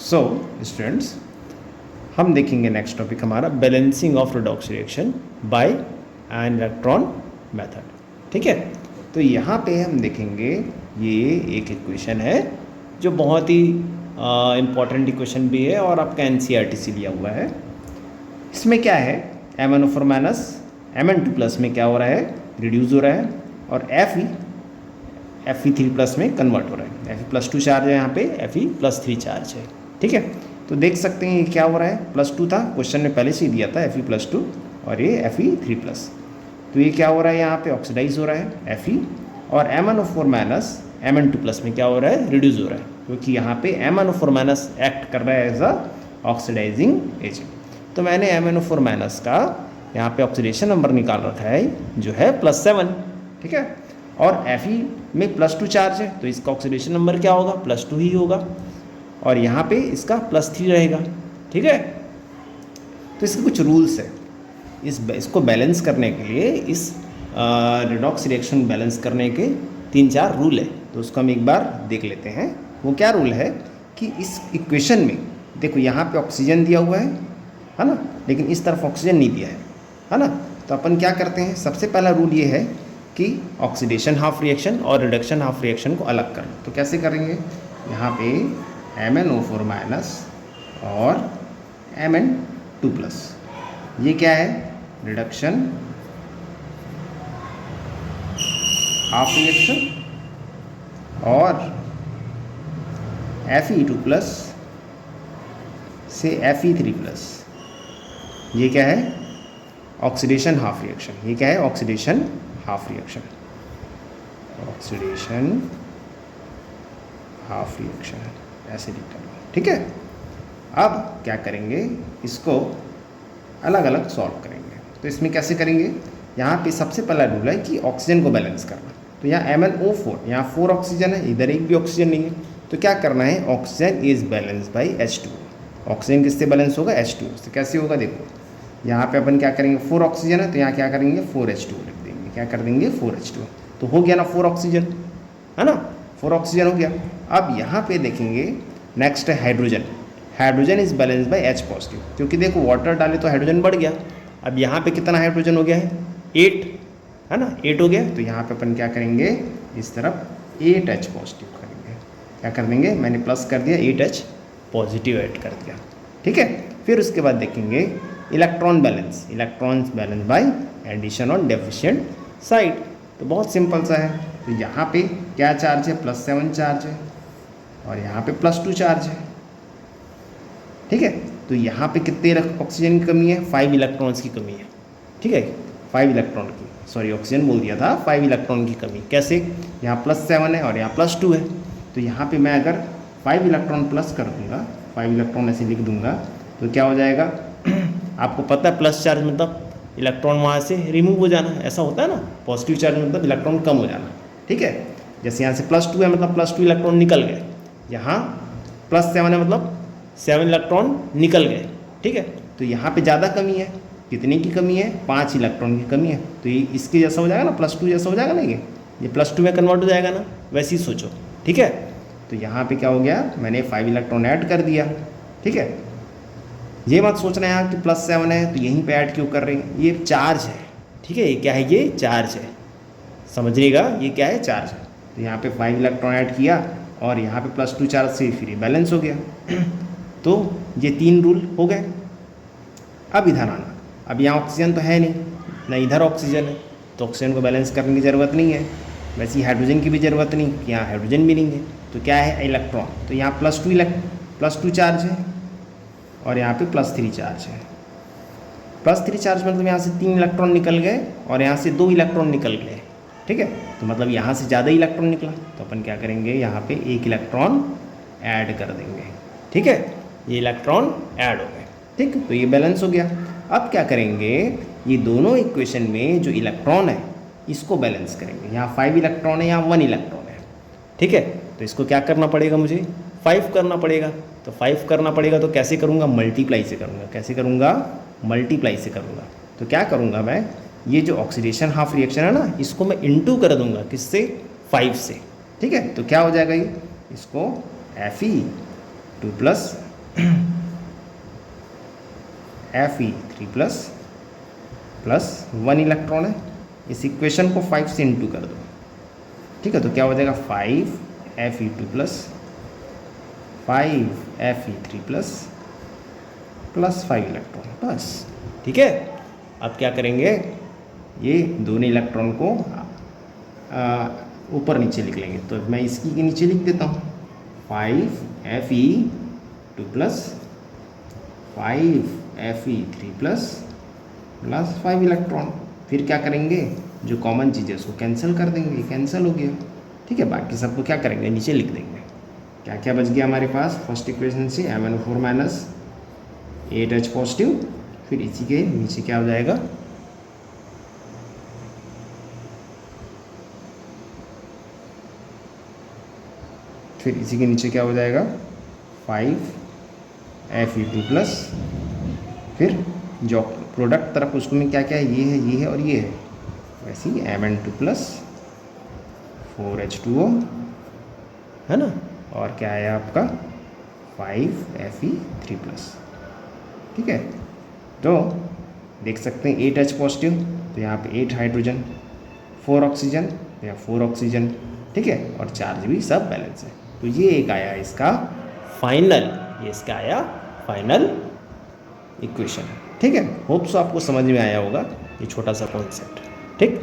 So students, हम देखेंगे next topic हमारा balancing of redox reaction by an electron method. ठीक है, तो यहाँ पे हम देखेंगे ये एक इक्वेशन है जो बहुत ही इम्पॉर्टेंट इक्वेशन भी है और आपका NCERT से लिया हुआ है। इसमें क्या है, Mn4 माइनस Mn2 प्लस में क्या हो रहा है, रिड्यूस हो रहा है, और Fe3 प्लस में कन्वर्ट हो रहा है। Fe+2 चार्ज है यहाँ पे, Fe+3 चार्ज है। ठीक है, तो देख सकते हैं ये क्या हो रहा है, +2 था क्वेश्चन में पहले से ही दिया था Fe+2 और ये Fe3 प्लस। तो ये क्या हो रहा है, यहाँ पे ऑक्सीडाइज हो रहा है Fe, और MnO4 माइनस Mn2 प्लस में क्या हो रहा है, रिड्यूस हो रहा है, क्योंकि यहाँ पे MnO4 माइनस एक्ट कर रहा है एज अ ऑक्सीडाइजिंग एजेंट। तो मैंने MnO4 माइनस का यहाँ पे ऑक्सीडेशन नंबर निकाल रखा है जो है +7। ठीक है, और Fe में +2 चार्ज है तो इसका ऑक्सीडेशन नंबर क्या होगा, +2 ही होगा, और यहाँ पे इसका +3 रहेगा। ठीक है, तो इसके कुछ रूल्स है, इसको बैलेंस करने के लिए, इस रिडॉक्स रिएक्शन बैलेंस करने के 3-4 रूल है, तो उसको हम एक बार देख लेते हैं। वो क्या रूल है कि इस इक्वेशन में देखो यहाँ पे ऑक्सीजन दिया हुआ है ना, लेकिन इस तरफ ऑक्सीजन नहीं दिया है ना। तो अपन क्या करते हैं, सबसे पहला रूल ये है कि ऑक्सीडेशन हाफ रिएक्शन और रिडक्शन हाफ रिएक्शन को अलग करना। तो कैसे करेंगे, यहाँ पे MnO4 माइनस और Mn2 प्लस, ये क्या है, रिडक्शन हाफ रिएक्शन, और Fe2 प्लस से Fe3 प्लस, ये क्या है, ऑक्सीडेशन हाफ रिएक्शन। ये क्या है, oxidation half reaction, oxidation half reaction, ऐसे लिखा लो। ठीक है, अब क्या करेंगे, इसको अलग अलग सॉल्व करेंगे। तो इसमें कैसे करेंगे, यहाँ पे सबसे पहला रूल है कि ऑक्सीजन को बैलेंस करना। तो यहाँ MnO4, यहाँ 4 ऑक्सीजन है, इधर एक भी ऑक्सीजन नहीं है, तो क्या करना है, oxygen is balance by H2। Oxygen किससे बैलेंस होगा, H2 से। कैसे होगा, देखो यहाँ पे अपन क्या करेंगे, 4 ऑक्सीजन है तो यहाँ क्या करेंगे, 4H2 लिख देंगे। क्या कर देंगे, 4H2, तो हो गया ना 4 ऑक्सीजन, है ना, 4 ऑक्सीजन हो गया। अब यहाँ पे देखेंगे नेक्स्ट है hydrogen. Hydrogen is balance bye H positive, क्योंकि देखो वाटर डाले तो हाइड्रोजन बढ़ गया। अब यहाँ पे कितना हाइड्रोजन हो गया है, 8, है ना, 8 हो गया। तो यहाँ पे अपन क्या करेंगे, इस तरफ 8H पॉजिटिव करेंगे। क्या कर देंगे, मैंने प्लस कर दिया, 8H पॉजिटिव ऐड कर दिया। ठीक है, फिर उसके बाद देखेंगे electron balance, electrons balance by addition on deficient side. तो बहुत सिंपल सा है, तो यहाँ पे क्या चार्ज है, +7 चार्ज है, और यहाँ पे +2 चार्ज है। ठीक है, तो यहाँ पे कितने ऑक्सीजन की कमी है, 5 इलेक्ट्रॉन्स की कमी है। ठीक है, 5 इलेक्ट्रॉन की, सॉरी ऑक्सीजन बोल दिया था, 5 इलेक्ट्रॉन की कमी। कैसे, यहाँ +7 है और यहाँ +2 है, तो यहाँ पे मैं अगर 5 इलेक्ट्रॉन प्लस कर दूँगा, 5 इलेक्ट्रॉन ऐसे लिख दूँगा, तो क्या हो जाएगा, आपको पता है प्लस चार्ज मतलब इलेक्ट्रॉन वहाँ से रिमूव हो जाना, ऐसा होता है ना। पॉजिटिव चार्ज मतलब इलेक्ट्रॉन कम हो जाना। ठीक है, जैसे यहाँ से +2 है मतलब +2 इलेक्ट्रॉन निकल गए, यहाँ +7 है मतलब 7 इलेक्ट्रॉन निकल गए। ठीक है, तो यहाँ पे ज़्यादा कमी है, कितने की कमी है, 5 इलेक्ट्रॉन की कमी है। तो ये इसके जैसा हो जाएगा ना, +2 जैसा हो जाएगा ना, ये +2 में कन्वर्ट हो जाएगा ना, वैसे ही सोचो। ठीक है, तो यहाँ पे क्या हो गया, मैंने 5 इलेक्ट्रॉन ऐड कर दिया। ठीक है, ये मत सोचना यहाँ कि +7 है तो यहीं पे ऐड क्यों कर रहे हैं, ये चार्ज है। ठीक है, ये क्या है, ये चार्ज है, समझिएगा, ये क्या है, चार्ज है। तो यहाँ पे 5 इलेक्ट्रॉन ऐड किया और यहाँ पे +2 चार्ज से फिर बैलेंस हो गया। तो ये 3 रूल हो गए। अब इधर आना, अब यहाँ ऑक्सीजन तो है नहीं ना, इधर ऑक्सीजन है, तो ऑक्सीजन को बैलेंस करने की ज़रूरत नहीं है। वैसे ही हाइड्रोजन की भी ज़रूरत नहीं, यहाँ हाइड्रोजन भी नहीं है, तो क्या है, इलेक्ट्रॉन। तो यहाँ +2 चार्ज है और यहाँ पे +3 चार्ज है। +3 चार्ज मतलब यहाँ से 3 इलेक्ट्रॉन निकल गए और यहाँ से 2 इलेक्ट्रॉन निकल गए। ठीक है, तो मतलब यहाँ से ज़्यादा इलेक्ट्रॉन निकला, तो अपन क्या करेंगे, यहाँ पे 1 इलेक्ट्रॉन ऐड कर देंगे। ठीक है, ये इलेक्ट्रॉन ऐड हो गए। ठीक, तो ये बैलेंस हो गया। अब क्या करेंगे, ये दोनों इक्वेशन में जो इलेक्ट्रॉन है इसको बैलेंस करेंगे। यहाँ 5 इलेक्ट्रॉन है, यहाँ 1 इलेक्ट्रॉन है। ठीक है, तो इसको क्या करना पड़ेगा, मुझे 5 करना पड़ेगा। तो 5 करना पड़ेगा, तो कैसे करूँगा, मल्टीप्लाई से करूँगा। कैसे करूँगा, मल्टीप्लाई से करूँगा। तो क्या करूँगा मैं, ये जो ऑक्सीडेशन हाफ रिएक्शन है ना, इसको मैं इंटू कर दूँगा, किससे, 5 से। ठीक है, तो क्या हो जाएगा, ये इसको Fe2 plus Fe3 plus 1 electron है। इस इक्वेशन को 5 से इंटू कर दो, ठीक है। तो क्या हो जाएगा 5Fe2 plus 5Fe3 plus 5 electron, बस, ठीक है। अब क्या करेंगे, ये दोनों इलेक्ट्रॉन को ऊपर नीचे लिख लेंगे। तो मैं इसकी के नीचे लिख देता हूँ 5Fe2 plus 5Fe3 plus 5 electron. फिर क्या करेंगे, जो कॉमन चीज़ है उसको कैंसिल कर देंगे, कैंसिल हो गया, ठीक है। बाकी सबको क्या करेंगे, नीचे लिख देंगे। क्या क्या बच गया हमारे पास फर्स्ट इक्वेशन से, MnO4 माइनस 8H पॉजिटिव। फिर इसी के नीचे क्या हो जाएगा, फिर इसी के नीचे क्या हो जाएगा 5Fe2 प्लस, फिर जो प्रोडक्ट तरफ उसको में क्या क्या है, ये है और ये है, वैसे ही Mn2 प्लस 4H2O है ना, और क्या है आपका 5Fe3 प्लस, ठीक है। तो देख सकते हैं 8H पॉजिटिव, तो यहाँ पे 8 हाइड्रोजन, 4 ऑक्सीजन, तो यहाँ 4 ऑक्सीजन, ठीक है, और चार्ज भी सब बैलेंस है। तो ये एक आया इसका फाइनल, ये इसका आया फाइनल इक्वेशन, ठीक है। होप सो आपको समझ में आया होगा ये छोटा सा कॉन्सेप्ट, ठीक।